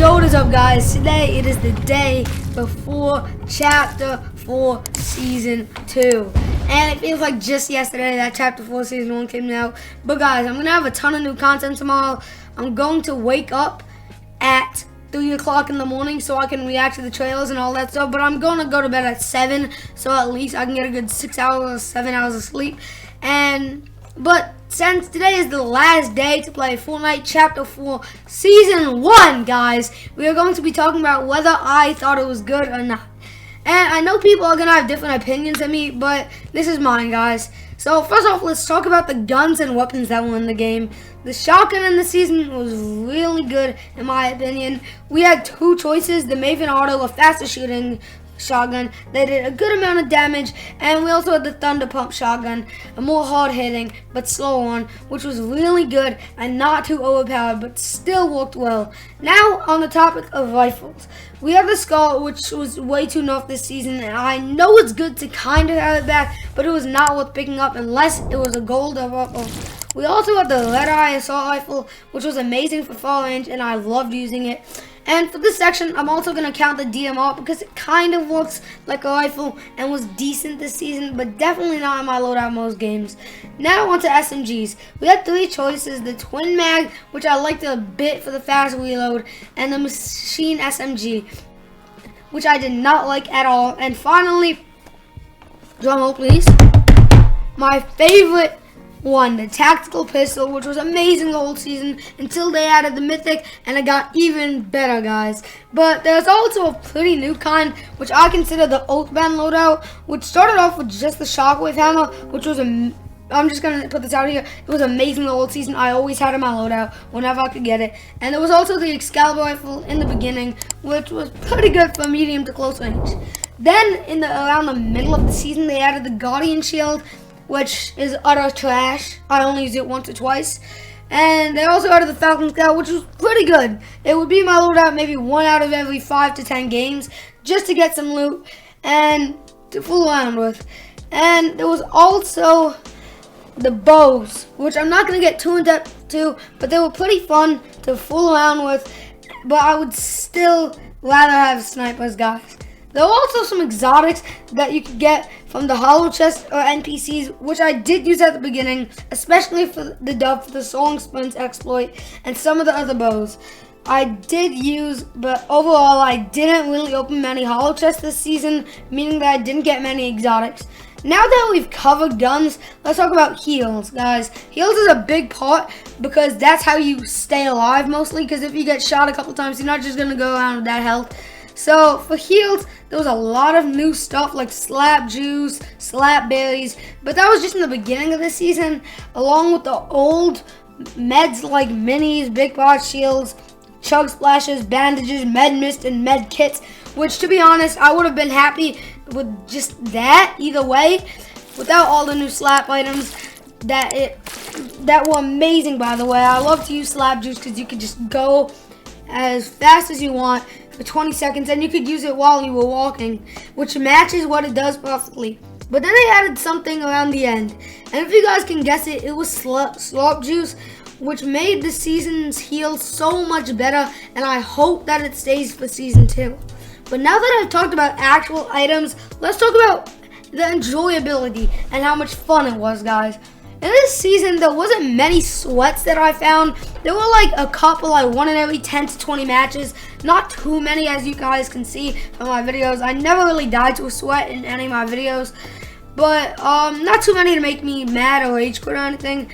Yo, what is up, guys? Today it is the day before Chapter 4 Season 2. And it feels like just yesterday that Chapter 4 Season 1 came out. But guys, I'm going to have a ton of new content tomorrow. I'm going to wake up at 3 o'clock in the morning so I can react to the trailers and all that stuff. But I'm going to go to bed at 7 so at least I can get a good 6 hours, 7 hours of sleep. But since today is the last day to play Fortnite Chapter 4 Season 1, guys, we are going to be talking about whether I thought it was good or not. And I know people are going to have different opinions than me, but this is mine, guys. So first off, let's talk about the guns and weapons that were in the game. The shotgun in the season was really good, in my opinion. We had two choices, the Maven Auto, a faster shooting shotgun that did a good amount of damage, and we also had the Thunder Pump shotgun, a more hard-hitting but slow one, which was really good and not too overpowered but still worked well. Now on the topic of rifles, we have the Skull, which was way too nerfed this season, and I know it's good to kind of have it back, but it was not worth picking up unless it was a gold or we also have the Red Eye Assault Rifle, which was amazing for far range, and I loved using it. And for this section, I'm also going to count the DMR because it kind of works like a rifle and was decent this season, but definitely not in my loadout most games. Now on to SMGs. We had three choices, the Twin Mag, which I liked a bit for the fast reload, and the Machine SMG, which I did not like at all. And finally, drumroll please, my favorite one, the Tactical Pistol, which was amazing the whole season until they added the Mythic, and it got even better, guys. But there's also a pretty new kind, which I consider the Oathband loadout, which started off with just the Shockwave Hammer, which was I'm just going to put this out here. It was amazing the whole season. I always had it in my loadout whenever I could get it. And there was also the Excalibur Rifle in the beginning, which was pretty good for medium to close range. Then around the middle of the season, they added the Guardian Shield, which is utter trash. I only used it once or twice. And they also added the Falcon Scout, which was pretty good. It would be my loadout maybe 1 out of every 5 to 10 games just to get some loot and to fool around with. And there was also the bows, which I'm not going to get too in depth to, but they were pretty fun to fool around with. But I would still rather have snipers, guys. There were also some exotics that you could get from the hollow chest or NPCs, which I did use at the beginning, especially for the dub for the Soaring Sprints exploit and some of the other bows. I did use, but overall I didn't really open many hollow chests this season, meaning that I didn't get many exotics. Now that we've covered guns, let's talk about heals, guys. Heals is a big part because that's how you stay alive mostly, because if you get shot a couple times, you're not just going to go around with that health. So for heals, there was a lot of new stuff like Slap Juice, Slap Berries, but that was just in the beginning of the season, along with the old meds like minis, big pot shields, chug splashes, bandages, med mist, and med kits, which to be honest, I would have been happy with just that either way, without all the new slap items that were amazing, by the way. I love to use Slap Juice because you could just go as fast as you want for 20 seconds, and you could use it while you were walking, which matches what it does perfectly. But then they added something around the end, and if you guys can guess it, it was Slurp Juice, which made the season's heal so much better, and I hope that it stays for season 2. But now that I've talked about actual items, let's talk about the enjoyability and how much fun it was, guys. In this season, there wasn't many sweats that I found. There were like a couple I won in every 10 to 20 matches. Not too many, as you guys can see from my videos. I never really died to a sweat in any of my videos. But not too many to make me mad or rage quit or anything.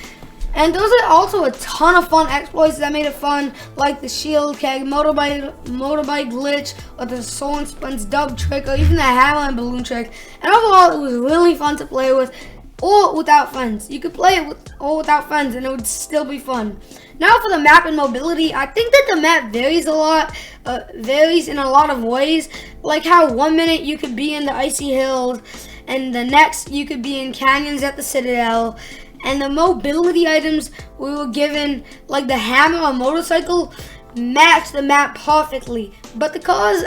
And those are also a ton of fun exploits that made it fun, like the Shield Keg, motorbike glitch, or the Soaring Sprints dub trick, or even the Hammer and Balloon trick. And overall, it was really fun to play with, or without friends. You could play it with or without friends and it would still be fun. Now for the map and mobility, I think that the map varies a lot, varies in a lot of ways. Like how 1 minute you could be in the icy hills and the next you could be in canyons at the Citadel. And the mobility items we were given, like the hammer or motorcycle, match the map perfectly. But the cars,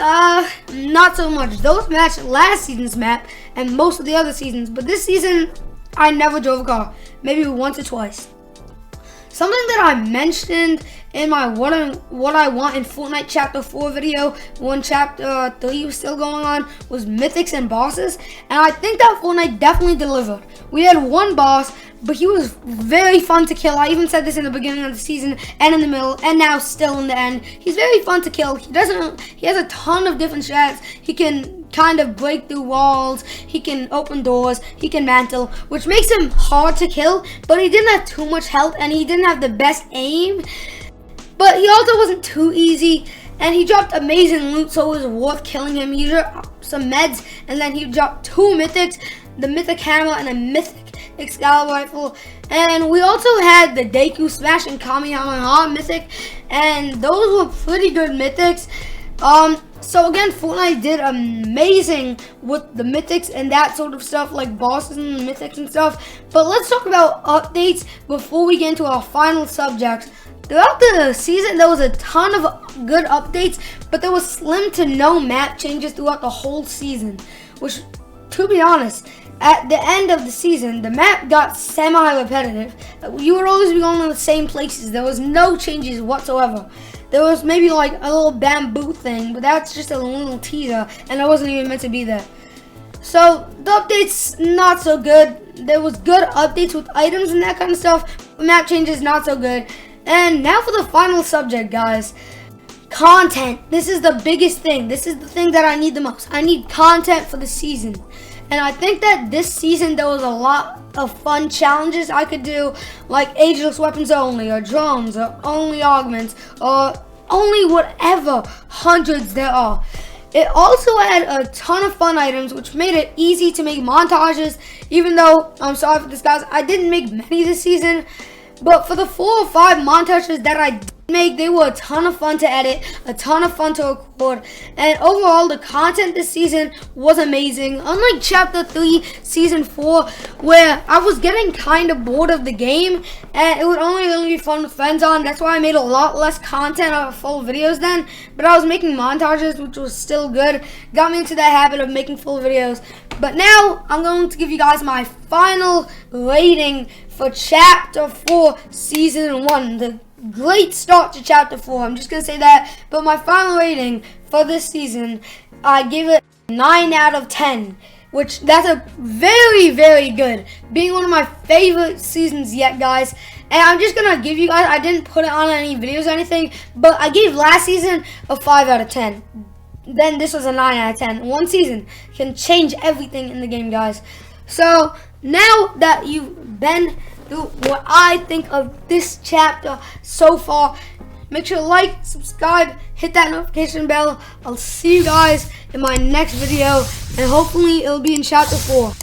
not so much. Those matched last season's map and most of the other seasons. But this season, I never drove a car. Maybe once or twice. Something that I mentioned in my what I want in Fortnite Chapter 4 video, when Chapter 3 was still going on, was mythics and bosses. And I think that Fortnite definitely delivered. We had one boss, but he was very fun to kill. I even said this in the beginning of the season and in the middle and now still in the end. He's very fun to kill. He has a ton of different strats. He can kind of break through walls. He can open doors. He can mantle, which makes him hard to kill, but he didn't have too much health and he didn't have the best aim. But he also wasn't too easy, and he dropped amazing loot, so it was worth killing him. He dropped some meds, and then he dropped 2 mythics, the mythic hammer and a mythic Excalibur rifle. And we also had the Deku Smash and Kamehameha mythic, and those were pretty good mythics. So again, Fortnite did amazing with the mythics and that sort of stuff, like bosses and mythics and stuff. But let's talk about updates before we get into our final subjects. Throughout the season, there was a ton of good updates, but there was slim to no map changes throughout the whole season, which, to be honest, at the end of the season, the map got semi-repetitive. You would always be going to the same places. There was no changes whatsoever. There was maybe like a little bamboo thing, but that's just a little teaser, and it wasn't even meant to be there. So the updates, not so good. There was good updates with items and that kind of stuff. Map changes, not so good. And now for the final subject, guys. Content. This is the biggest thing. This is the thing that I need the most. I need content for the season. And I think that this season there was a lot of fun challenges I could do, like ageless weapons only, or drones, or only augments, or only whatever hundreds there are. It also had a ton of fun items, which made it easy to make montages, even though, I'm sorry for this, guys, I didn't make many this season. But for the 4 or 5 montages that I did make, they were a ton of fun to edit, a ton of fun to record, and overall the content this season was amazing. Unlike Chapter 3 Season 4, where I was getting kind of bored of the game and it would only really be fun with friends on. That's why I made a lot less content of full videos then, but I was making montages, which was still good. Got me into that habit of making full videos. But now I'm going to give you guys my final rating for Chapter 4 Season 1. The great start to Chapter 4. I'm just going to say that. But my final rating for this season, I give it 9 out of 10. Which, that's a very, very good. Being one of my favorite seasons yet, guys. And I'm just going to give you guys, I didn't put it on any videos or anything, but I gave last season a 5 out of 10. Then this was a 9 out of 10. One season can change everything in the game, guys. So now that you've been through what I think of this chapter so far, make sure to like, subscribe, hit that notification bell. I'll see you guys in my next video, and hopefully it'll be in Chapter 4.